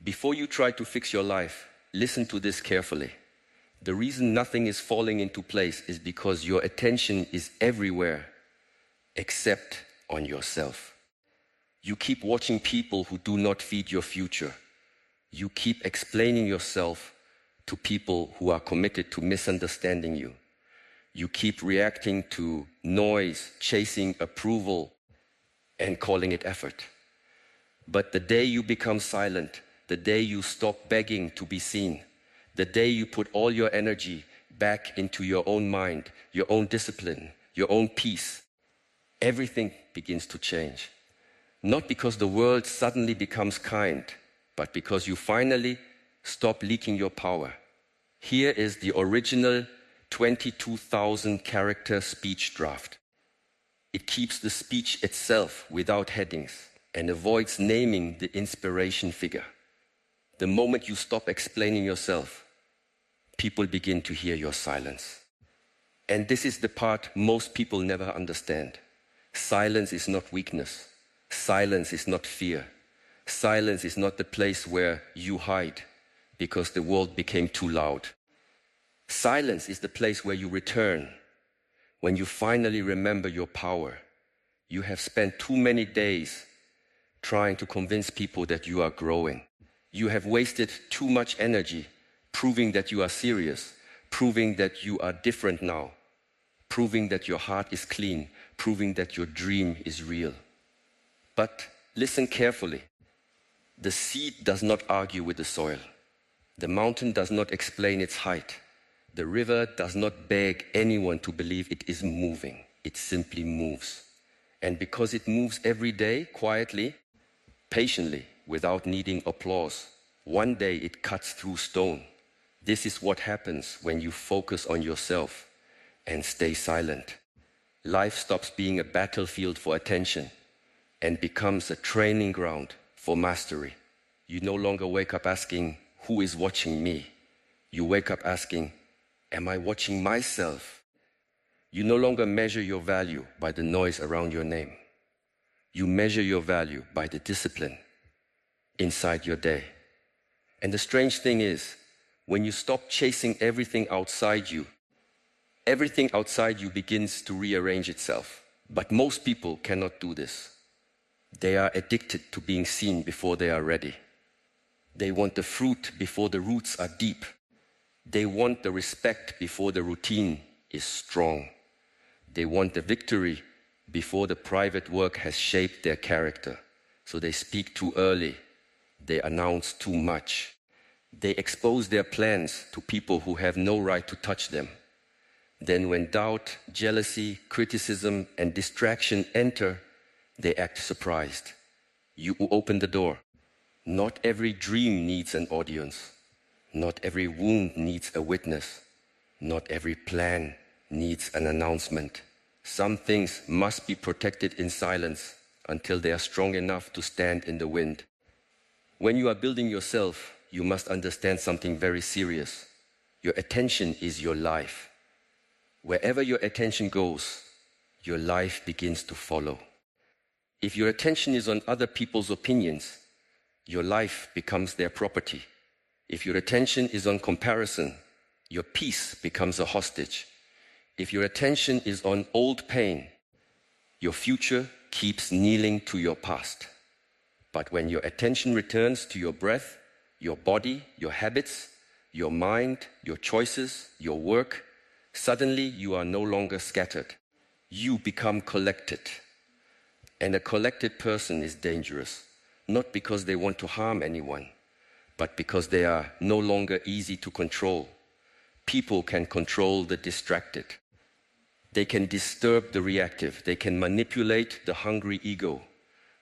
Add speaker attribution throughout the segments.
Speaker 1: Before you try to fix your life, listen to this carefully. The reason nothing is falling into place is because your attention is everywhere except on yourself. You keep watching people who do not feed your future. You keep explaining yourself to people who are committed to misunderstanding you. You keep reacting to noise, chasing approval, and calling it effort. But the day you become silent, the day you stop begging to be seen, the day you put all your energy back into your own mind, your own discipline, your own peace, everything begins to change. Not because the world suddenly becomes kind, but because you finally stop leaking your power. Here is the original 22,000 character speech draft. It keeps the speech itself without headings and avoids naming the inspiration figure. The moment you stop explaining yourself, people begin to hear your silence. And this is the part most people never understand. Silence is not weakness. Silence is not fear. Silence is not the place where you hide because the world became too loud. Silence is the place where you return, when you finally remember your power. You have spent too many days trying to convince people that you are growing. You have wasted too much energy proving that you are serious, proving that you are different now, proving that your heart is clean, proving that your dream is real. But listen carefully. The seed does not argue with the soil. The mountain does not explain its height. The river does not beg anyone to believe it is moving. It simply moves. And because it moves every day, quietly, patiently, without needing applause, one day it cuts through stone. This is what happens when you focus on yourself and stay silent. Life stops being a battlefield for attention and becomes a training ground for mastery. You no longer wake up asking, who is watching me? You wake up asking, am I watching myself? You no longer measure your value by the noise around your name. You measure your value by the discipline inside your day. And the strange thing is, when you stop chasing everything outside you begins to rearrange itself. But most people cannot do this. They are addicted to being seen before they are ready. They want the fruit before the roots are deep. They want the respect before the routine is strong. They want the victory before the private work has shaped their character. So they speak too early. They announce too much. They expose their plans to people who have no right to touch them. Then when doubt, jealousy, criticism, and distraction enter, they act surprised. You open the door. Not every dream needs an audience. Not every wound needs a witness. Not every plan needs an announcement. Some things must be protected in silence until they are strong enough to stand in the wind. When you are building yourself, you must understand something very serious. Your attention is your life. Wherever your attention goes, your life begins to follow. If your attention is on other people's opinions, your life becomes their property. If your attention is on comparison, your peace becomes a hostage. If your attention is on old pain, your future keeps kneeling to your past. But when your attention returns to your breath, your body, your habits, your mind, your choices, your work, suddenly you are no longer scattered. You become collected. And a collected person is dangerous, not because they want to harm anyone, but because they are no longer easy to control. People can control the distracted. They can disturb the reactive. They can manipulate the hungry ego.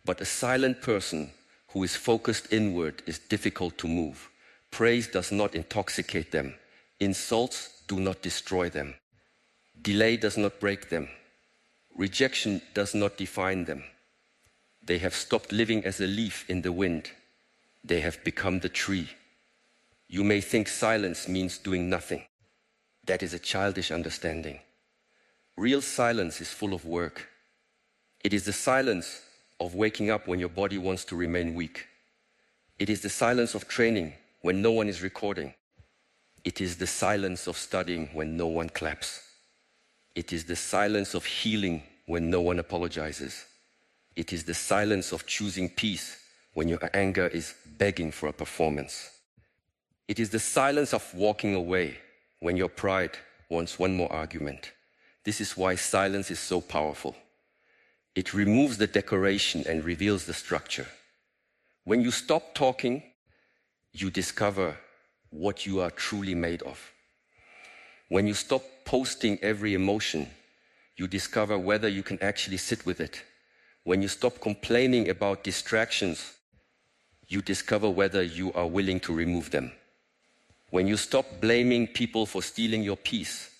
Speaker 1: But a silent person who is focused inward is difficult to move. Praise does not intoxicate them. Insults do not destroy them. Delay does not break them. Rejection does not define them. They have stopped living as a leaf in the wind. They have become the tree. You may think silence means doing nothing. That is a childish understanding. Real silence is full of work. It is the silence of waking up when your body wants to remain weak. It is the silence of training when no one is recording. It is the silence of studying when no one claps. It is the silence of healing when no one apologizes. It is the silence of choosing peace when your anger is begging for a performance. It is the silence of walking away when your pride wants one more argument. This is why silence is so powerful. It removes the decoration and reveals the structure. When you stop talking, you discover what you are truly made of. When you stop posting every emotion, you discover whether you can actually sit with it. When you stop complaining about distractions, you discover whether you are willing to remove them. When you stop blaming people for stealing your peace,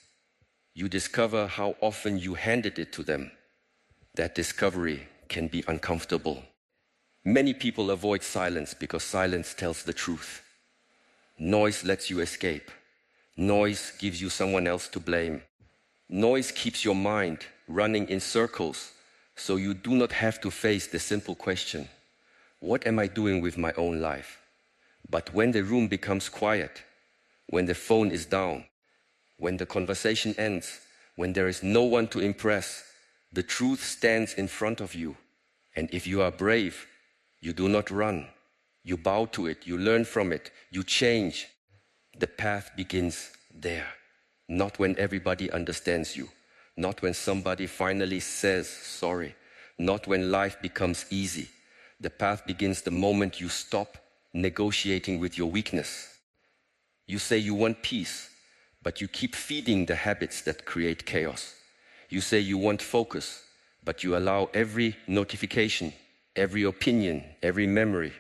Speaker 1: you discover how often you handed it to them. That discovery can be uncomfortable. Many people avoid silence because silence tells the truth. Noise lets you escape. Noise gives you someone else to blame. Noise keeps your mind running in circles, so you do not have to face the simple question, what am I doing with my own life? But when the room becomes quiet, when the phone is down, when the conversation ends, when there is no one to impress, the truth stands in front of you. And if you are brave, you do not run. You bow to it, you learn from it, you change. The path begins there, not when everybody understands you, not when somebody finally says sorry, not when life becomes easy. The path begins the moment you stop negotiating with your weakness. You say you want peace, but you keep feeding the habits that create chaos. You say you want focus, but you allow every notification, every opinion, every memory,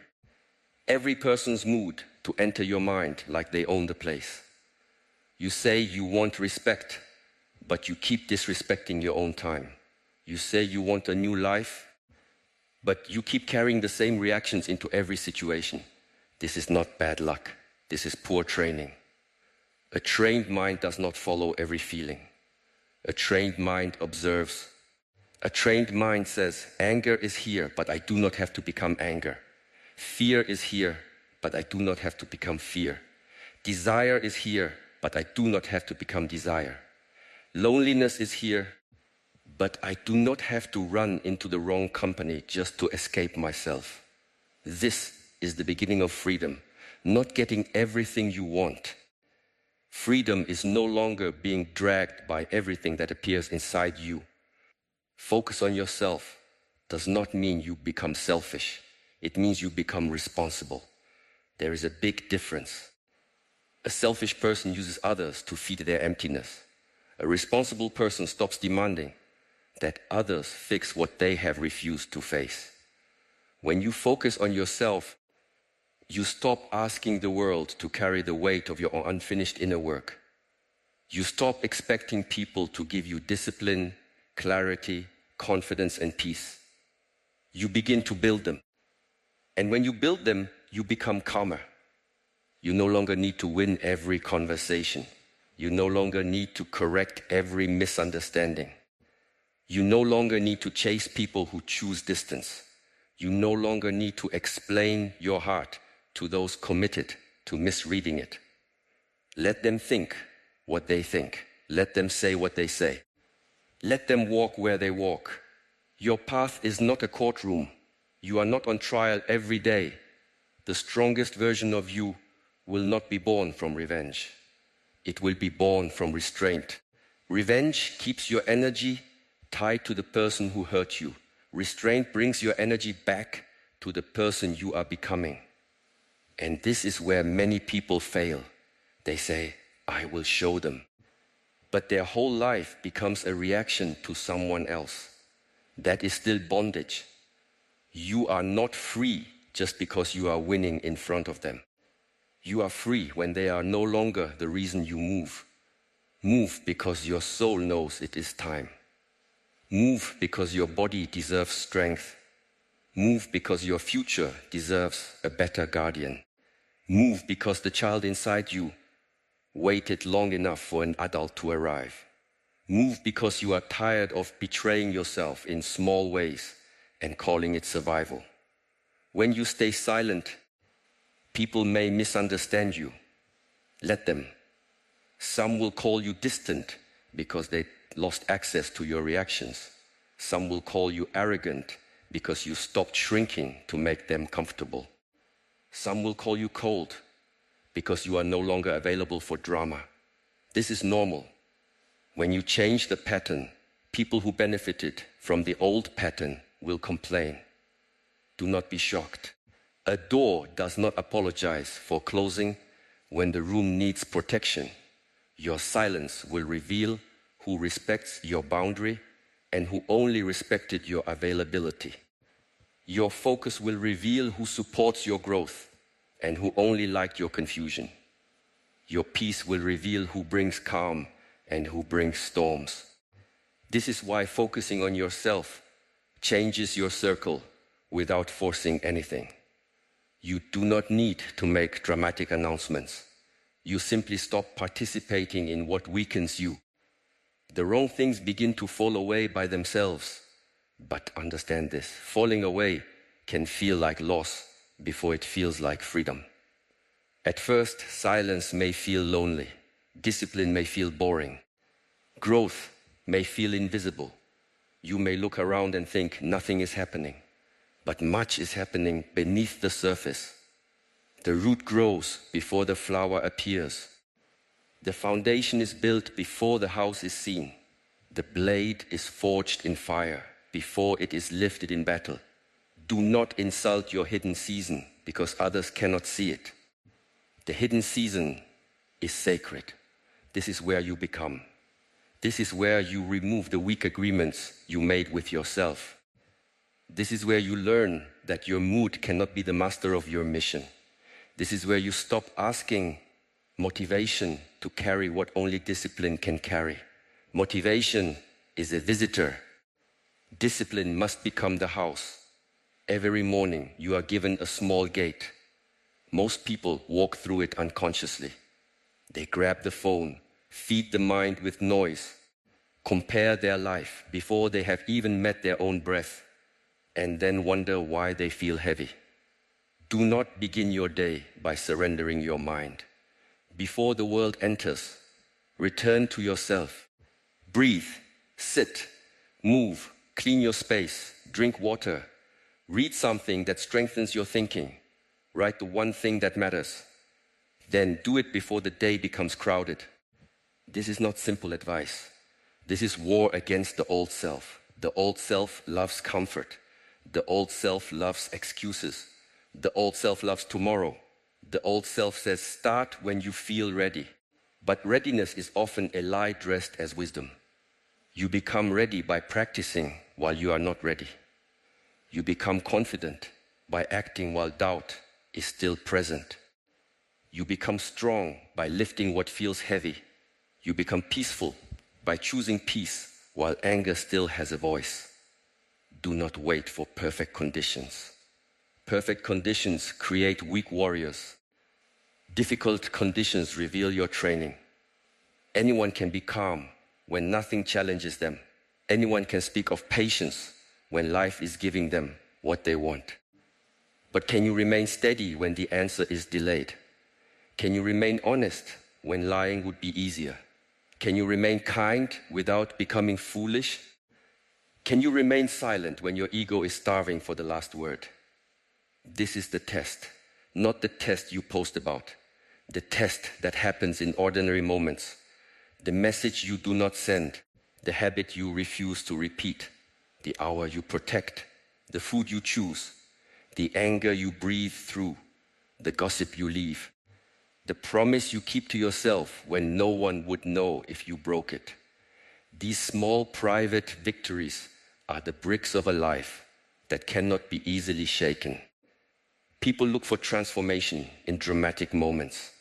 Speaker 1: every person's mood to enter your mind like they own the place. You say you want respect, but you keep disrespecting your own time. You say you want a new life, but you keep carrying the same reactions into every situation. This is not bad luck. This is poor training. A trained mind does not follow every feeling. A trained mind observes. A trained mind says, anger is here, but I do not have to become anger. Fear is here, but I do not have to become fear. Desire is here, but I do not have to become desire. Loneliness is here, but I do not have to run into the wrong company just to escape myself. This is the beginning of freedom, not getting everything you want. Freedom is no longer being dragged by everything that appears inside you. Focus on yourself does not mean you become selfish. It means you become responsible. There is a big difference. A selfish person uses others to feed their emptiness. A responsible person stops demanding that others fix what they have refused to face. When you focus on yourself, you stop asking the world to carry the weight of your unfinished inner work. You stop expecting people to give you discipline, clarity, confidence, and peace. You begin to build them. And when you build them, you become calmer. You no longer need to win every conversation. You no longer need to correct every misunderstanding. You no longer need to chase people who choose distance. You no longer need to explain your heart to those committed to misreading it. Let them think what they think. Let them say what they say. Let them walk where they walk. Your path is not a courtroom. You are not on trial every day. The strongest version of you will not be born from revenge. It will be born from restraint. Revenge keeps your energy tied to the person who hurt you. Restraint brings your energy back to the person you are becoming. And this is where many people fail. They say, I will show them. But their whole life becomes a reaction to someone else. That is still bondage. You are not free just because you are winning in front of them. You are free when they are no longer the reason you move. Move because your soul knows it is time. Move because your body deserves strength. Move because your future deserves a better guardian. Move because the child inside you waited long enough for an adult to arrive. Move because you are tired of betraying yourself in small ways and calling it survival. When you stay silent, People may misunderstand you. Let them. Some will call you distant because they lost access to your reactions. Some will call you arrogant because you stopped shrinking to make them comfortable. Some will call you cold because you are no longer available for drama. This is normal. When you change the pattern, people who benefited from the old pattern will complain. Do not be shocked. A door does not apologize for closing when the room needs protection. Your silence will reveal who respects your boundary and who only respected your availability. Your focus will reveal who supports your growth and who only liked your confusion. Your peace will reveal who brings calm and who brings storms. This is why focusing on yourself changes your circle without forcing anything. You do not need to make dramatic announcements. You simply stop participating in what weakens you. The wrong things begin to fall away by themselves. But understand this, falling away can feel like loss before it feels like freedom. At first, silence may feel lonely. Discipline may feel boring. Growth may feel invisible. You may look around and think nothing is happening, but much is happening beneath the surface. The root grows before the flower appears. The foundation is built before the house is seen. The blade is forged in fire before it is lifted in battle. Do not insult your hidden season because others cannot see it. The hidden season is sacred. This is where you become. This is where you remove the weak agreements you made with yourself. This is where you learn that your mood cannot be the master of your mission. This is where you stop asking motivation to carry what only discipline can carry. Motivation is a visitor. Discipline must become the house. Every morning you are given a small gate. Most people walk through it unconsciously. They grab the phone, feed the mind with noise, compare their life before they have even met their own breath, and then wonder why they feel heavy. Do not begin your day by surrendering your mind. Before the world enters, return to yourself. Breathe, sit, move, clean your space, drink water, read something that strengthens your thinking, write the one thing that matters. Then do it before the day becomes crowded. This is not simple advice. This is war against the old self. The old self loves comfort. The old self loves excuses. The old self loves tomorrow. The old self says start when you feel ready. But readiness is often a lie dressed as wisdom. You become ready by practicing while you are not ready. You become confident by acting while doubt is still present. You become strong by lifting what feels heavy. You become peaceful by choosing peace while anger still has a voice. Do not wait for perfect conditions. Perfect conditions create weak warriors. Difficult conditions reveal your training. Anyone can be calm when nothing challenges them. Anyone can speak of patience when life is giving them what they want. But can you remain steady when the answer is delayed? Can you remain honest when lying would be easier? Can you remain kind without becoming foolish? Can you remain silent when your ego is starving for the last word? This is the test, not the test you post about. The test that happens in ordinary moments. The message you do not send. The habit you refuse to repeat. The hour you protect. The food you choose. The anger you breathe through. The gossip you leave. The promise you keep to yourself when no one would know if you broke it. These small private victories are the bricks of a life that cannot be easily shaken. People look for transformation in dramatic moments.